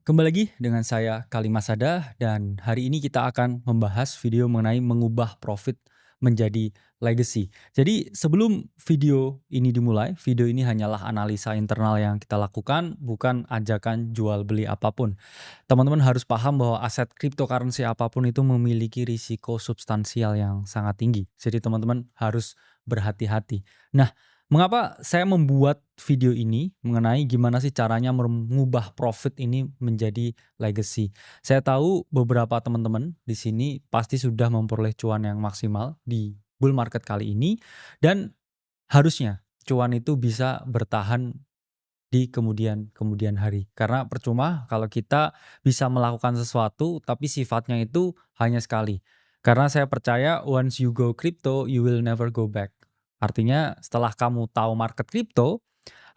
Kembali lagi dengan saya Kalimas Sada dan hari ini kita akan membahas video mengenai mengubah profit menjadi legacy. Jadi sebelum video ini dimulai, video ini hanyalah analisa internal yang kita lakukan, bukan ajakan jual beli apapun. Teman-teman harus paham bahwa aset cryptocurrency apapun itu memiliki risiko substansial yang sangat tinggi. Jadi teman-teman harus berhati-hati. Nah, mengapa saya membuat video ini mengenai gimana sih caranya mengubah profit ini menjadi legacy? Saya tahu beberapa teman-teman di sini pasti sudah memperoleh cuan yang maksimal di bull market kali ini dan harusnya cuan itu bisa bertahan di kemudian hari. Karena percuma kalau kita bisa melakukan sesuatu tapi sifatnya itu hanya sekali. Karena saya percaya once you go crypto, you will never go back. Artinya setelah kamu tahu market crypto,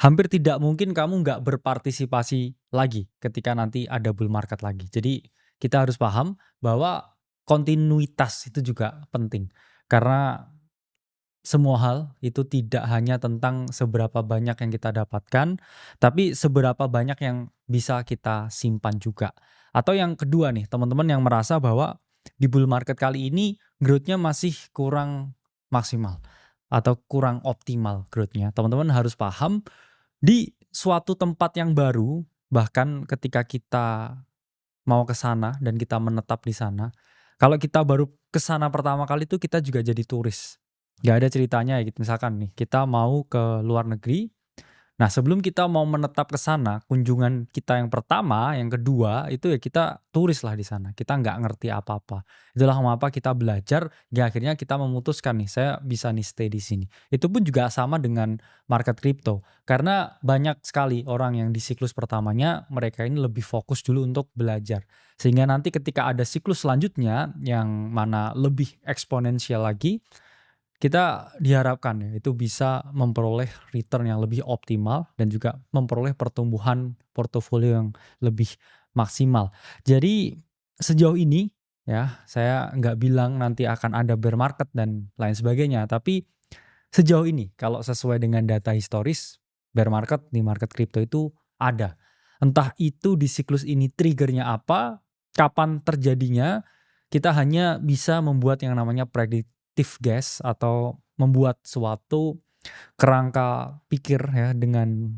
hampir tidak mungkin kamu nggak berpartisipasi lagi ketika nanti ada bull market lagi. Jadi kita harus paham bahwa kontinuitas itu juga penting. Karena semua hal itu tidak hanya tentang seberapa banyak yang kita dapatkan, tapi seberapa banyak yang bisa kita simpan juga. Atau yang kedua nih, teman-teman yang merasa bahwa di bull market kali ini growth-nya masih kurang maksimal atau kurang optimal growth-nya. Teman-teman harus paham di suatu tempat yang baru, bahkan ketika kita mau ke sana dan kita menetap di sana, kalau kita baru ke sana pertama kali itu kita juga jadi turis. Nggak ada ceritanya ya gitu. Misalkan nih, kita mau ke luar negeri. Nah, sebelum kita mau menetap ke sana, kunjungan kita yang pertama, yang kedua, itu ya kita turis lah di sana. Kita nggak ngerti apa-apa. Itulah mengapa kita belajar, hingga akhirnya kita memutuskan nih, saya bisa nih stay di sini. Itu pun juga sama dengan market crypto. Karena banyak sekali orang yang di siklus pertamanya, mereka ini lebih fokus dulu untuk belajar. Sehingga nanti ketika ada siklus selanjutnya, yang mana lebih eksponensial lagi, kita diharapkan ya itu bisa memperoleh return yang lebih optimal dan juga memperoleh pertumbuhan portofolio yang lebih maksimal. Jadi sejauh ini ya saya nggak bilang nanti akan ada bear market dan lain sebagainya, tapi sejauh ini kalau sesuai dengan data historis bear market di market crypto itu ada. Entah itu di siklus ini triggernya apa, kapan terjadinya, kita hanya bisa membuat yang namanya predictive guess atau membuat suatu kerangka pikir ya dengan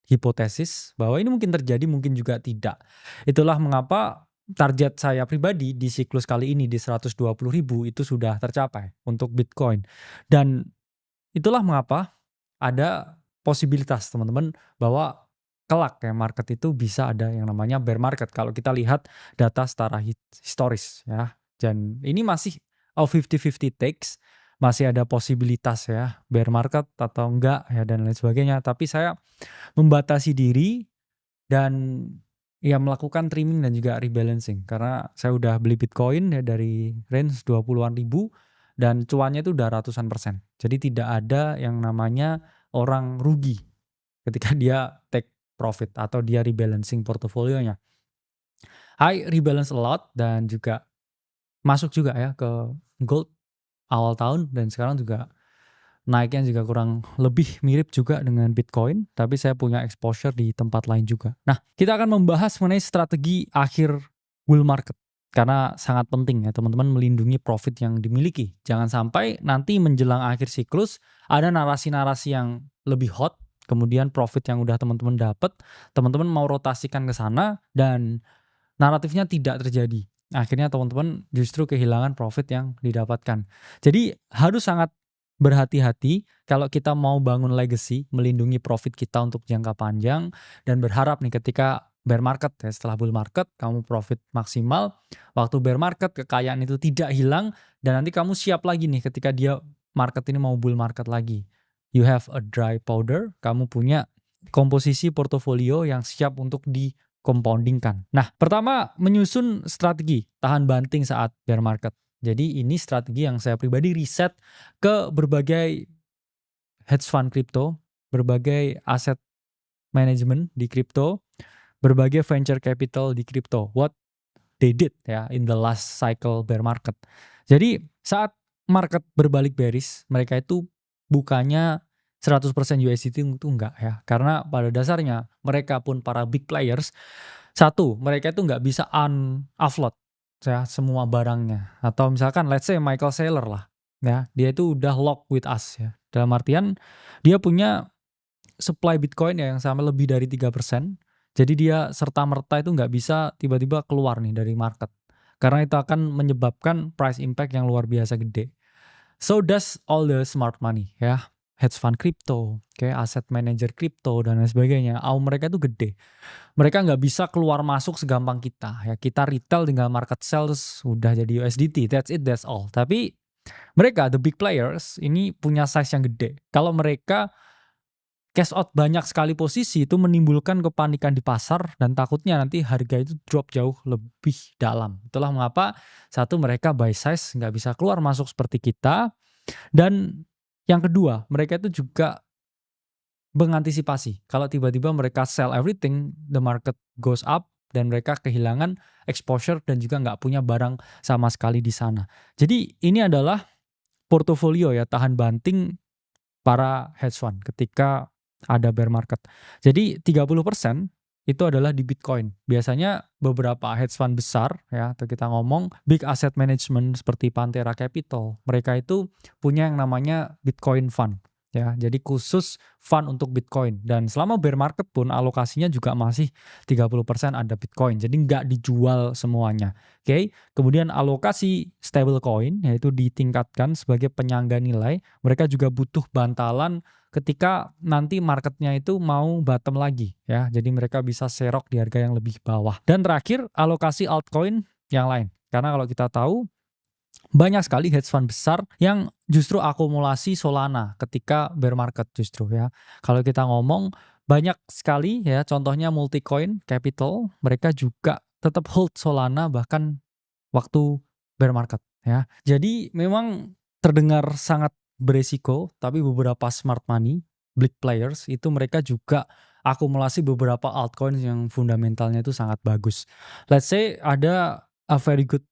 hipotesis bahwa ini mungkin terjadi, mungkin juga tidak. Itulah mengapa target saya pribadi di siklus kali ini di 120.000 itu sudah tercapai untuk Bitcoin. Dan itulah mengapa ada posibilitas teman-teman bahwa kelak ya market itu bisa ada yang namanya bear market kalau kita lihat data secara historis ya. Dan ini masih 50-50 takes, masih ada posibilitas ya bear market atau enggak ya dan lain sebagainya. Tapi saya membatasi diri dan ya melakukan trimming dan juga rebalancing karena saya udah beli Bitcoin ya dari range 20-an ribu dan cuannya itu udah ratusan persen. Jadi tidak ada yang namanya orang rugi ketika dia take profit atau dia rebalancing portofolionya. I rebalance a lot dan juga masuk juga ya ke gold awal tahun dan sekarang juga naiknya juga kurang lebih mirip juga dengan Bitcoin, tapi saya punya exposure di tempat lain juga. Nah, kita akan membahas mengenai strategi akhir bull market. Karena sangat penting ya teman-teman melindungi profit yang dimiliki. Jangan sampai nanti menjelang akhir siklus ada narasi-narasi yang lebih hot, kemudian profit yang udah teman-teman dapat, teman-teman mau rotasikan ke sana dan naratifnya tidak terjadi. Akhirnya teman-teman justru kehilangan profit yang didapatkan. Jadi harus sangat berhati-hati kalau kita mau bangun legacy, melindungi profit kita untuk jangka panjang dan berharap nih ketika bear market ya setelah bull market kamu profit maksimal, waktu bear market kekayaan itu tidak hilang dan nanti kamu siap lagi nih ketika dia market ini mau bull market lagi. You have a dry powder, kamu punya komposisi portofolio yang siap untuk di compoundingkan. Nah, pertama menyusun strategi tahan banting saat bear market. Jadi ini strategi yang saya pribadi riset ke berbagai hedge fund crypto, berbagai aset management di crypto, berbagai venture capital di crypto. What they did ya in the last cycle bear market. Jadi saat market berbalik bearish, mereka itu bukannya 100% USDT itu enggak ya. Karena pada dasarnya mereka pun para big players Satu, mereka itu nggak bisa offload ya semua barangnya. Atau misalkan let's say Michael Saylor lah, ya, dia itu udah lock with us ya. Dalam artian dia punya supply Bitcoin ya yang sama lebih dari 3%. Jadi dia serta-merta itu nggak bisa tiba-tiba keluar nih dari market. Karena itu akan menyebabkan price impact yang luar biasa gede. So does all the smart money ya. Hedge fund crypto, kayak asset manager crypto dan lain sebagainya. AUM mereka itu gede. Mereka nggak bisa keluar masuk segampang kita. Ya kita retail tinggal market sales udah jadi USDT. That's it, that's all. Tapi mereka the big players ini punya size yang gede. Kalau mereka cash out banyak sekali posisi itu menimbulkan kepanikan di pasar dan takutnya nanti harga itu drop jauh lebih dalam. Itulah mengapa satu mereka buy size nggak bisa keluar masuk seperti kita, dan yang kedua mereka itu juga mengantisipasi kalau tiba-tiba mereka sell everything, the market goes up dan mereka kehilangan exposure dan juga nggak punya barang sama sekali di sana. Jadi ini adalah portofolio ya tahan banting para hedge fund ketika ada bear market. Jadi 30% itu adalah di Bitcoin. Biasanya beberapa hedge fund besar ya, atau kita ngomong big asset management seperti Pantera Capital, mereka itu punya yang namanya Bitcoin Fund. Ya, jadi khusus fund untuk Bitcoin. Dan selama bear market pun alokasinya juga masih 30% ada Bitcoin. Jadi nggak dijual semuanya. Oke. Kemudian alokasi stablecoin yaitu ditingkatkan sebagai penyangga nilai. Mereka juga butuh bantalan ketika nanti marketnya itu mau bottom lagi ya. Jadi mereka bisa serok di harga yang lebih bawah. Dan terakhir alokasi altcoin yang lain. Karena kalau kita tahu banyak sekali hedge fund besar yang justru akumulasi Solana ketika bear market justru ya. Kalau kita ngomong banyak sekali ya, contohnya Multicoin Capital, mereka juga tetap hold Solana bahkan waktu bear market ya. Jadi memang terdengar sangat beresiko, tapi beberapa smart money, big players itu mereka juga akumulasi beberapa altcoin yang fundamentalnya itu sangat bagus. Let's say ada a very good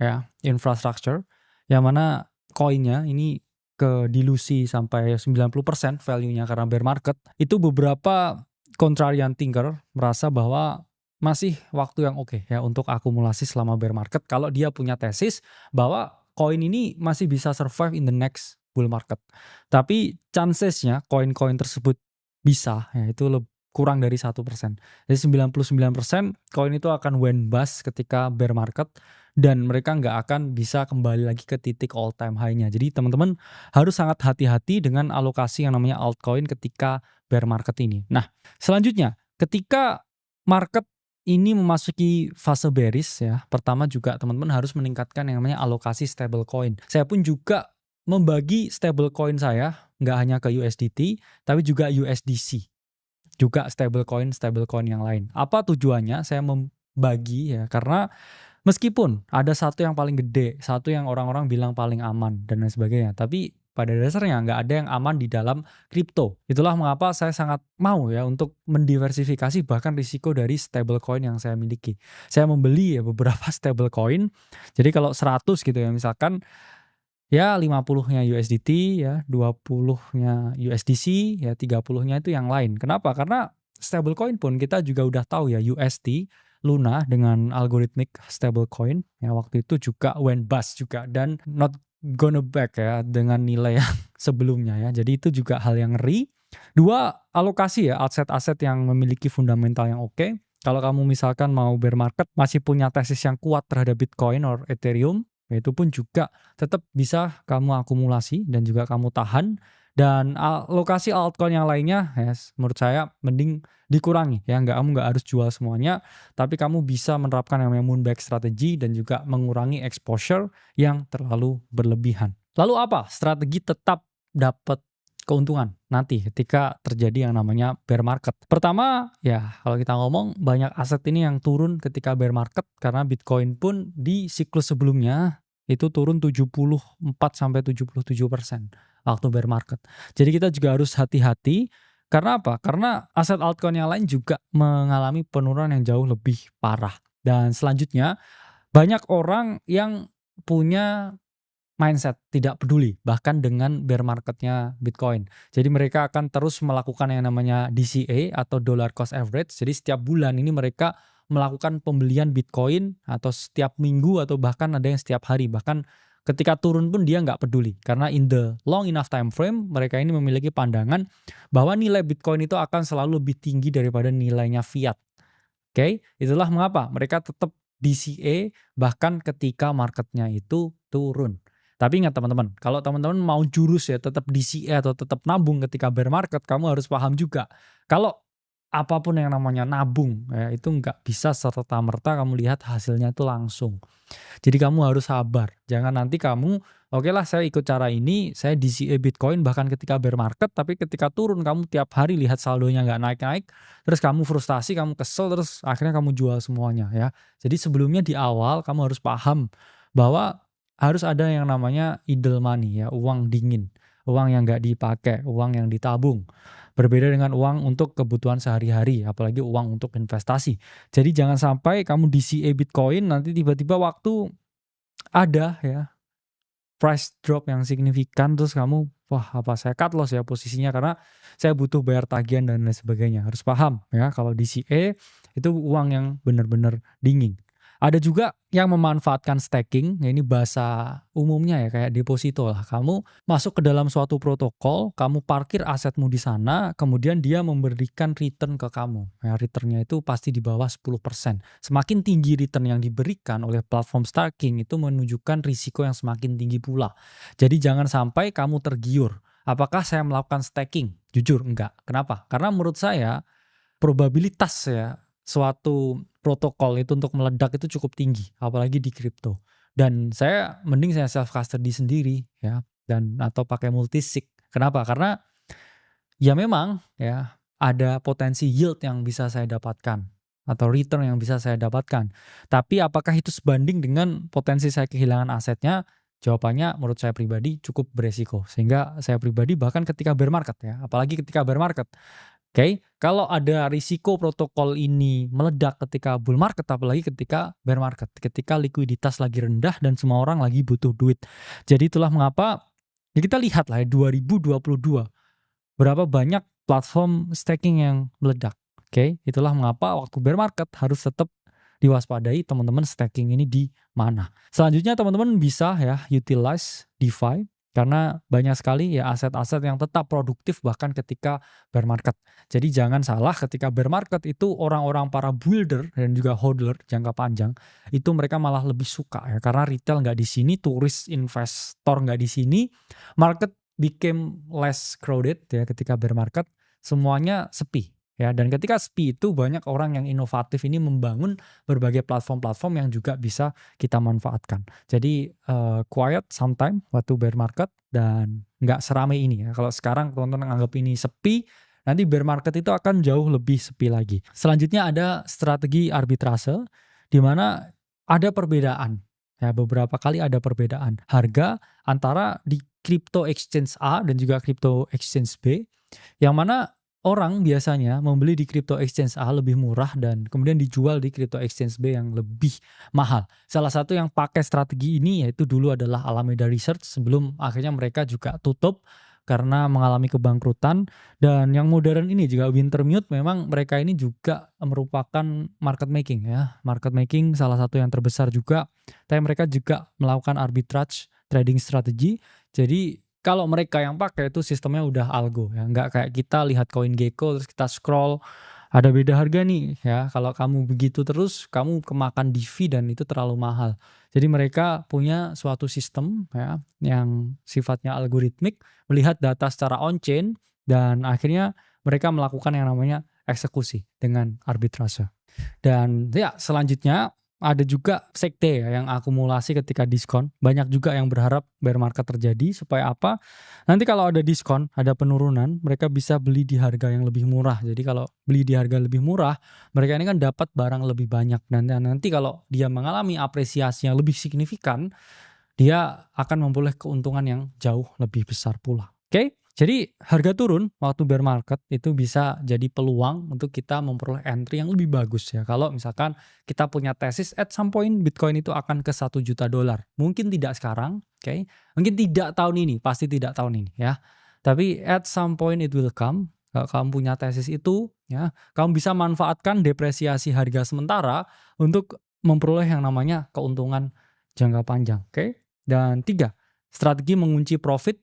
ya infrastructure yang mana koinnya ini ke dilusi sampai 90% value-nya karena bear market, itu beberapa contrarian thinker merasa bahwa masih waktu yang oke ya untuk akumulasi selama bear market kalau dia punya tesis bahwa koin ini masih bisa survive in the next bull market. Tapi chancesnya koin-koin tersebut bisa ya itu kurang dari 1%. Jadi 99% koin itu akan went bust ketika bear market dan mereka nggak akan bisa kembali lagi ke titik all time high-nya. Jadi teman-teman harus sangat hati-hati dengan alokasi yang namanya altcoin ketika bear market ini. Nah, selanjutnya ketika market ini memasuki fase bearish ya, pertama juga teman-teman harus meningkatkan yang namanya alokasi stablecoin. Saya pun juga membagi stablecoin saya nggak hanya ke USDT tapi juga USDC. Juga stablecoin yang lain. Apa tujuannya saya membagi ya? Karena meskipun ada satu yang paling gede, satu yang orang-orang bilang paling aman dan lain sebagainya, tapi pada dasarnya nggak ada yang aman di dalam kripto. Itulah mengapa saya sangat mau ya untuk mendiversifikasi bahkan risiko dari stablecoin yang saya miliki. Saya membeli ya beberapa stablecoin. Jadi kalau 100 gitu ya misalkan ya 50-nya USDT ya, 20-nya USDC, ya 30-nya itu yang lain. Kenapa? Karena stablecoin pun kita juga udah tahu ya USD, Luna dengan algorithmic stablecoin ya waktu itu juga went bust juga dan not gonna back ya dengan nilai yang sebelumnya ya. Jadi itu juga hal yang ngeri. Dua, alokasi ya aset-aset yang memiliki fundamental yang oke. Kalau kamu misalkan mau bear market masih punya tesis yang kuat terhadap Bitcoin or Ethereum, itu pun juga tetap bisa kamu akumulasi dan juga kamu tahan. Dan alokasi altcoin yang lainnya ya, menurut saya mending dikurangi ya, kamu nggak harus jual semuanya, tapi kamu bisa menerapkan yang namanya moonback strategy dan juga mengurangi exposure yang terlalu berlebihan. Lalu apa strategi tetap dapat keuntungan nanti ketika terjadi yang namanya bear market? Pertama ya kalau kita ngomong banyak aset ini yang turun ketika bear market karena Bitcoin pun di siklus sebelumnya itu turun 74-77% waktu bear market. Jadi kita juga harus hati-hati. Karena apa? Karena aset altcoin yang lain juga mengalami penurunan yang jauh lebih parah. Dan selanjutnya banyak orang yang punya mindset tidak peduli bahkan dengan bear marketnya Bitcoin. Jadi mereka akan terus melakukan yang namanya DCA atau dollar cost average. Jadi setiap bulan ini mereka melakukan pembelian Bitcoin atau setiap minggu atau bahkan ada yang setiap hari. Bahkan ketika turun pun dia nggak peduli. Karena in the long enough time frame mereka ini memiliki pandangan bahwa nilai Bitcoin itu akan selalu lebih tinggi daripada nilainya fiat. Oke, itulah mengapa mereka tetap DCA bahkan ketika marketnya itu turun. Tapi ingat teman-teman, kalau teman-teman mau jurus ya tetap DCA atau tetap nabung ketika bear market, kamu harus paham juga. Kalau apapun yang namanya nabung ya, itu nggak bisa serta-merta kamu lihat hasilnya itu langsung. Jadi kamu harus sabar. Jangan nanti kamu, oke lah saya ikut cara ini, saya DCA Bitcoin bahkan ketika bear market, tapi ketika turun kamu tiap hari lihat saldonya nggak naik-naik, terus kamu frustasi, kamu kesel, terus akhirnya kamu jual semuanya ya. Jadi sebelumnya di awal kamu harus paham bahwa harus ada yang namanya idle money ya, uang dingin, uang yang nggak dipakai, uang yang ditabung. Berbeda dengan uang untuk kebutuhan sehari-hari, apalagi uang untuk investasi. Jadi jangan sampai kamu DCA Bitcoin nanti tiba-tiba waktu ada ya price drop yang signifikan terus kamu wah apa saya cut loss ya posisinya karena saya butuh bayar tagihan dan lain sebagainya. Harus paham ya kalau DCA itu uang yang benar-benar dingin. Ada juga yang memanfaatkan staking, ya ini bahasa umumnya ya kayak deposito lah. Kamu masuk ke dalam suatu protokol, kamu parkir asetmu di sana, kemudian dia memberikan return ke kamu. Ya, returnnya itu pasti di bawah 10%. Semakin tinggi return yang diberikan oleh platform staking itu menunjukkan risiko yang semakin tinggi pula. Jadi jangan sampai kamu tergiur. Apakah saya melakukan staking? Jujur enggak. Kenapa? Karena menurut saya probabilitas ya suatu protokol itu untuk meledak itu cukup tinggi, apalagi di kripto. Dan saya mending saya self custody sendiri ya dan atau pakai multisig. Kenapa? Karena ya memang ya ada potensi yield yang bisa saya dapatkan atau return yang bisa saya dapatkan. Tapi apakah itu sebanding dengan potensi saya kehilangan asetnya? Jawabannya menurut saya pribadi cukup beresiko. Sehingga saya pribadi bahkan ketika bear market ya, apalagi ketika bear market. Oke, kalau ada risiko protokol ini meledak ketika bull market, apalagi ketika bear market, ketika likuiditas lagi rendah dan semua orang lagi butuh duit. Jadi itulah mengapa ya kita lihat lah ya 2022 berapa banyak platform staking yang meledak. Oke, itulah mengapa waktu bear market harus tetap diwaspadai teman-teman staking ini di mana. Selanjutnya teman-teman bisa ya utilize DeFi. Karena banyak sekali ya aset-aset yang tetap produktif bahkan ketika bear market. Jadi jangan salah ketika bear market itu orang-orang para builder dan juga hodler jangka panjang itu mereka malah lebih suka ya karena retail nggak di sini, turis investor nggak di sini, market became less crowded ya ketika bear market semuanya sepi. Ya, dan ketika sepi itu banyak orang yang inovatif ini membangun berbagai platform-platform yang juga bisa kita manfaatkan. Jadi quiet sometime waktu bear market dan nggak seramai ini ya. Kalau sekarang teman-teman anggap ini sepi, nanti bear market itu akan jauh lebih sepi lagi. Selanjutnya ada strategi arbitrase di mana ada perbedaan. Ya, beberapa kali ada perbedaan harga antara di crypto exchange A dan juga crypto exchange B yang mana orang biasanya membeli di crypto exchange A lebih murah dan kemudian dijual di crypto exchange B yang lebih mahal. Salah satu yang pakai strategi ini yaitu dulu adalah Alameda Research sebelum akhirnya mereka juga tutup karena mengalami kebangkrutan. Dan yang modern ini juga Wintermute memang mereka ini juga merupakan market making ya. Market making salah satu yang terbesar juga. Tapi mereka juga melakukan arbitrage trading strategi. Jadi kalau mereka yang pakai itu sistemnya udah algo ya, nggak kayak kita lihat CoinGecko terus kita scroll ada beda harga nih ya. Kalau kamu begitu terus kamu kemakan DV dan itu terlalu mahal. Jadi mereka punya suatu sistem ya yang sifatnya algoritmik, melihat data secara on-chain dan akhirnya mereka melakukan yang namanya eksekusi dengan arbitrase. Dan ya selanjutnya ada juga sekte ya yang akumulasi ketika diskon. Banyak juga yang berharap bear market terjadi supaya apa? Nanti kalau ada diskon, ada penurunan, mereka bisa beli di harga yang lebih murah. Jadi kalau beli di harga lebih murah, mereka ini kan dapat barang lebih banyak. Dan nanti kalau dia mengalami apresiasi yang lebih signifikan, dia akan memperoleh keuntungan yang jauh lebih besar pula. Oke? Jadi harga turun waktu bear market itu bisa jadi peluang untuk kita memperoleh entry yang lebih bagus ya. Kalau misalkan kita punya tesis at some point Bitcoin itu akan ke $1 juta. Mungkin tidak sekarang, oke? Mungkin tidak tahun ini, pasti tidak tahun ini ya. Tapi at some point it will come. kalau kamu punya tesis itu, ya, kamu bisa manfaatkan depresiasi harga sementara untuk memperoleh yang namanya keuntungan jangka panjang, oke? Dan 3, strategi mengunci profit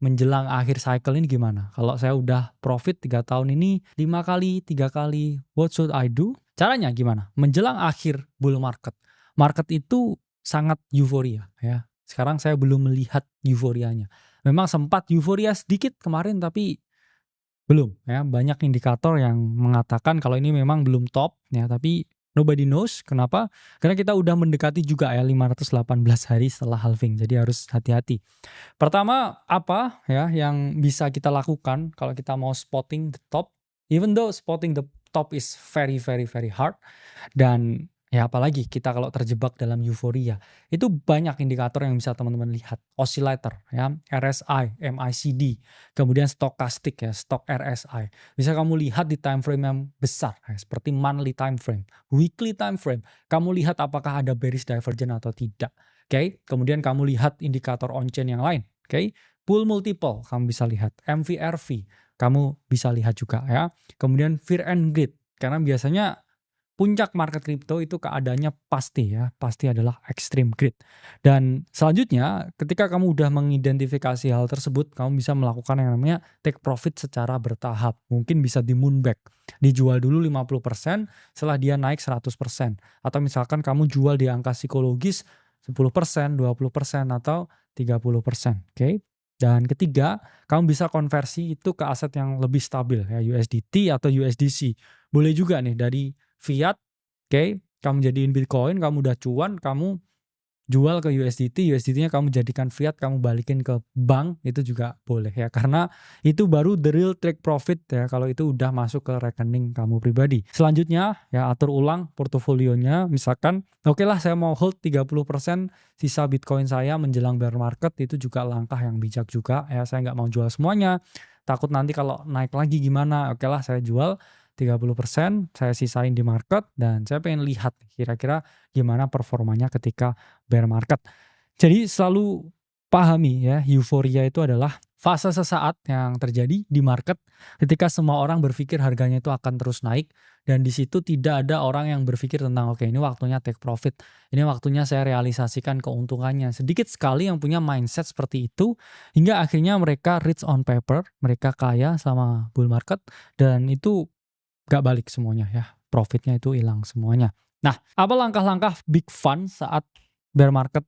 menjelang akhir cycle ini gimana? Kalau saya udah profit 3 tahun ini 5 kali, 3 kali, what should I do? Caranya gimana? Menjelang akhir bull market. Market itu sangat euforia ya. Sekarang saya belum melihat euforianya. Memang sempat euforia sedikit kemarin tapi belum ya. Banyak indikator yang mengatakan kalau ini memang belum top ya, tapi nobody knows. Kenapa? Karena kita udah mendekati juga ya 518 hari setelah halving. Jadi harus hati-hati. Pertama, apa ya yang bisa kita lakukan kalau kita mau spotting the top, even though spotting the top is very very very hard, dan ya apalagi kita kalau terjebak dalam euforia, itu banyak indikator yang bisa teman-teman lihat. Oscillator ya, RSI, MACD, kemudian stokastik ya, stock RSI. Bisa kamu lihat di time frame yang besar ya, seperti monthly time frame, weekly time frame. Kamu lihat apakah ada bearish divergence atau tidak. Oke, kemudian kamu lihat indikator on-chain yang lain. Oke, pull multiple kamu bisa lihat, MVRV kamu bisa lihat juga ya. Kemudian fear and greed, karena biasanya puncak market crypto itu keadaannya pasti ya, pasti adalah extreme greed. Dan selanjutnya ketika kamu udah mengidentifikasi hal tersebut, kamu bisa melakukan yang namanya take profit secara bertahap. Mungkin bisa di moonback, dijual dulu 50% setelah dia naik 100%. Atau misalkan kamu jual di angka psikologis 10%, 20%, atau 30%. Oke. Dan ketiga, kamu bisa konversi itu ke aset yang lebih stabil ya, USDT atau USDC. Boleh juga nih dari fiat, oke, kamu jadiin Bitcoin, kamu udah cuan, kamu jual ke USDT, USDT-nya kamu jadikan fiat, kamu balikin ke bank, itu juga boleh ya. Karena itu baru the real take profit ya, kalau itu udah masuk ke rekening kamu pribadi. Selanjutnya ya atur ulang portofolionya, misalkan oke lah saya mau hold 30% sisa Bitcoin saya menjelang bear market, itu juga langkah yang bijak juga ya. Saya nggak mau jual semuanya, takut nanti kalau naik lagi gimana, oke lah saya jual 30% saya sisain di market, dan saya pengen lihat kira-kira gimana performanya ketika bear market. Jadi selalu pahami ya, euforia itu adalah fase sesaat yang terjadi di market ketika semua orang berpikir harganya itu akan terus naik, dan di situ tidak ada orang yang berpikir tentang oke ini waktunya take profit, ini waktunya saya realisasikan keuntungannya. Sedikit sekali yang punya mindset seperti itu, hingga akhirnya mereka rich on paper, mereka kaya selama bull market, dan itu gak balik semuanya ya, profitnya itu hilang semuanya. Nah, apa langkah-langkah big fund saat bear market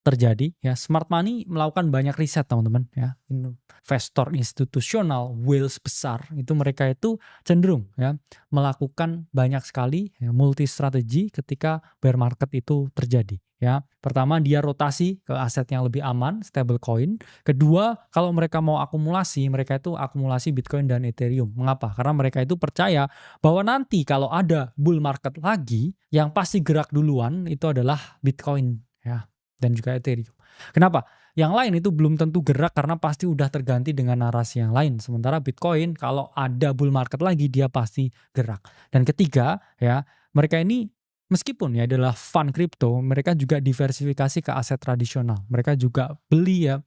terjadi ya? Smart money melakukan banyak riset teman-teman ya. Investor institusional, whales besar itu mereka itu cenderung ya melakukan banyak sekali ya, multi strategi ketika bear market itu terjadi ya. Pertama, dia rotasi ke aset yang lebih aman, stable coin. Kedua, kalau mereka mau akumulasi, mereka itu akumulasi Bitcoin dan Ethereum. Mengapa? Karena mereka itu percaya bahwa nanti kalau ada bull market lagi, yang pasti gerak duluan itu adalah Bitcoin ya, dan juga Ethereum. Kenapa? Yang lain itu belum tentu gerak karena pasti udah terganti dengan narasi yang lain. Sementara Bitcoin kalau ada bull market lagi dia pasti gerak. Dan ketiga ya, mereka ini meskipun ya adalah fund crypto, mereka juga diversifikasi ke aset tradisional. Mereka juga beli ya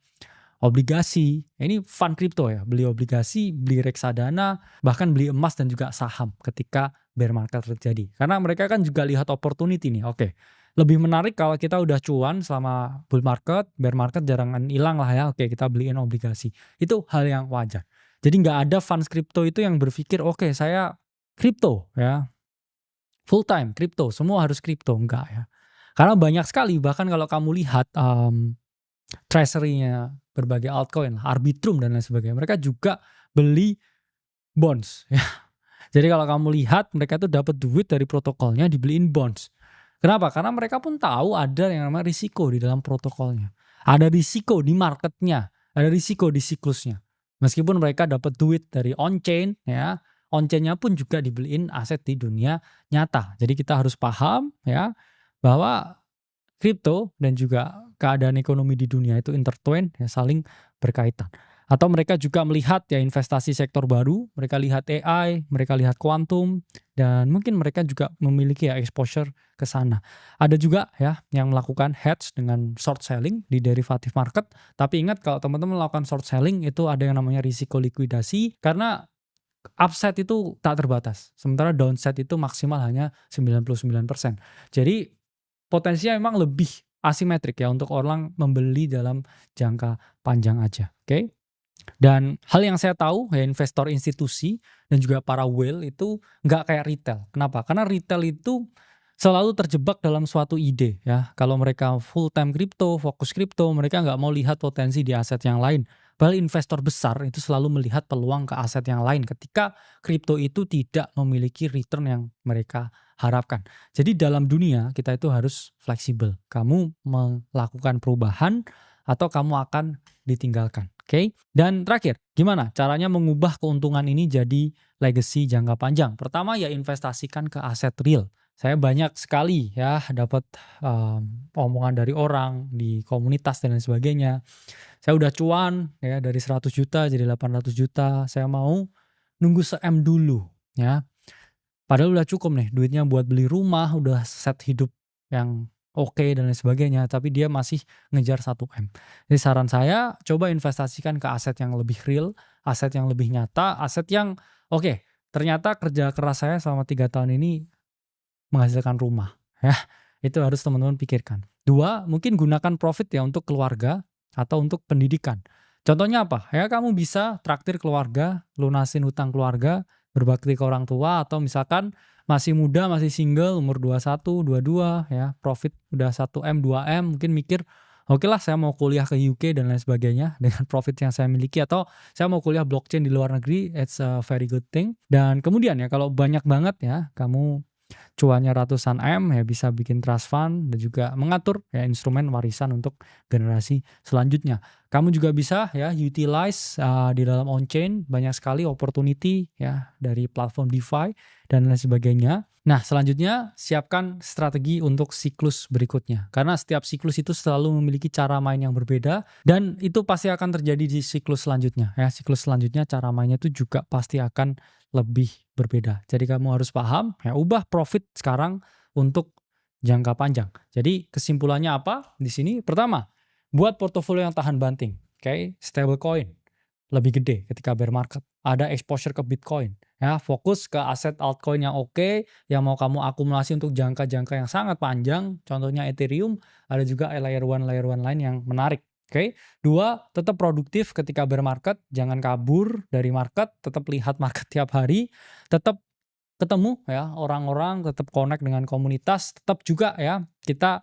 obligasi. Ini fund crypto ya, beli obligasi, beli reksadana, bahkan beli emas dan juga saham ketika bear market terjadi. Karena mereka kan juga lihat opportunity nih. Oke, lebih menarik kalau kita udah cuan selama bull market, bear market jangan hilang lah ya. Oke, kita beliin obligasi. Itu hal yang wajar. Jadi nggak ada funds crypto itu yang berpikir oke saya crypto ya, full time crypto, semua harus crypto, enggak ya. Karena banyak sekali, bahkan kalau kamu lihat treasury-nya berbagai altcoin, Arbitrum dan lain sebagainya, mereka juga beli bonds ya. Jadi kalau kamu lihat mereka tuh dapat duit dari protokolnya dibeliin bonds. Kenapa? Karena mereka pun tahu ada yang namanya risiko di dalam protokolnya. Ada risiko di marketnya, ada risiko di siklusnya. Meskipun mereka dapat duit dari on-chain ya, on-chain-nya pun juga dibeliin aset di dunia nyata. Jadi kita harus paham ya bahwa kripto dan juga keadaan ekonomi di dunia itu intertwined ya, saling berkaitan. Atau mereka juga melihat ya investasi sektor baru, mereka lihat AI, mereka lihat kuantum, dan mungkin mereka juga memiliki ya exposure ke sana. Ada juga ya yang melakukan hedge dengan short selling di derivative market. Tapi ingat kalau teman-teman melakukan short selling itu ada yang namanya risiko likuidasi, karena upside itu tak terbatas, sementara downside itu maksimal hanya 99%. Jadi potensinya memang lebih asimetrik ya untuk orang membeli dalam jangka panjang aja, oke? Dan hal yang saya tahu ya investor institusi dan juga para whale itu nggak kayak retail. Kenapa? Karena retail itu selalu terjebak dalam suatu ide ya. Kalau mereka full time crypto, fokus crypto, mereka nggak mau lihat potensi di aset yang lain. Padahal investor besar itu selalu melihat peluang ke aset yang lain ketika kripto itu tidak memiliki return yang mereka harapkan. Jadi dalam dunia kita itu harus fleksibel. Kamu melakukan perubahan atau kamu akan ditinggalkan. Oke? Dan terakhir, gimana caranya mengubah keuntungan ini jadi legacy jangka panjang? Pertama ya investasikan ke aset real. Saya banyak sekali ya dapat omongan dari orang di komunitas dan lain sebagainya. Saya udah cuan ya dari 100 juta jadi 800 juta. Saya mau nunggu se-M dulu ya. Padahal udah cukup nih duitnya buat beli rumah, udah set hidup yang oke dan lain sebagainya, tapi dia masih ngejar 1M. Jadi saran saya coba investasikan ke aset yang lebih real, aset yang lebih nyata, aset yang oke, ternyata kerja keras saya selama 3 tahun ini menghasilkan rumah ya. Itu harus teman-teman pikirkan. 2, mungkin gunakan profit ya untuk keluarga atau untuk pendidikan. Contohnya apa? Ya kamu bisa traktir keluarga, lunasin hutang keluarga, berbakti ke orang tua, atau misalkan masih muda, masih single, umur 21, 22 ya, profit udah 1M, 2M, mungkin mikir, oke lah saya mau kuliah ke UK dan lain sebagainya dengan profit yang saya miliki, atau saya mau kuliah blockchain di luar negeri, it's a very good thing. Dan kemudian ya kalau banyak banget ya kamu cuannya ratusan M ya bisa bikin trust fund dan juga mengatur ya instrumen warisan untuk generasi selanjutnya. Kamu juga bisa ya utilize di dalam on-chain banyak sekali opportunity ya dari platform DeFi dan lain sebagainya. Nah, selanjutnya siapkan strategi untuk siklus berikutnya. Karena setiap siklus itu selalu memiliki cara main yang berbeda dan itu pasti akan terjadi di siklus selanjutnya ya. Siklus selanjutnya cara mainnya itu juga pasti akan lebih berbeda. Jadi kamu harus paham ya, ubah profit sekarang untuk jangka panjang. Jadi kesimpulannya apa di sini? Pertama, buat portofolio yang tahan banting. Oke, stable coin lebih gede ketika bear market. Ada exposure ke Bitcoin. Ya, fokus ke aset altcoin yang oke, yang mau kamu akumulasi untuk jangka-jangka yang sangat panjang. Contohnya Ethereum, ada juga layer one lain yang menarik. Oke. 2, tetap produktif ketika bear market, jangan kabur dari market, tetap lihat market tiap hari, tetap ketemu ya orang-orang, tetap connect dengan komunitas, tetap juga ya kita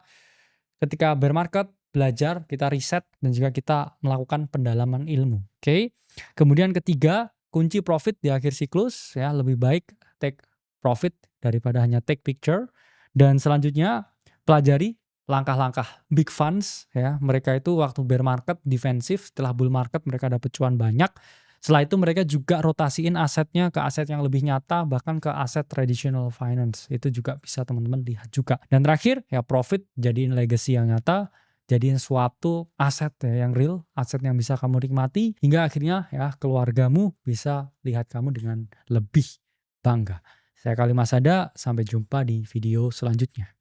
ketika bear market belajar, kita riset dan juga kita melakukan pendalaman ilmu. Oke. Kemudian ketiga, kunci profit di akhir siklus ya, lebih baik take profit daripada hanya take picture. Dan selanjutnya pelajari langkah-langkah big funds ya. Mereka itu waktu bear market defensif, setelah bull market mereka dapat cuan banyak. Setelah itu mereka juga rotasiin asetnya ke aset yang lebih nyata, bahkan ke aset traditional finance. Itu juga bisa teman-teman lihat juga. Dan terakhir ya profit jadiin legacy yang nyata, jadiin suatu aset ya yang real, aset yang bisa kamu nikmati hingga akhirnya ya keluargamu bisa lihat kamu dengan lebih bangga. Saya Kali Masada, sampai jumpa di video selanjutnya.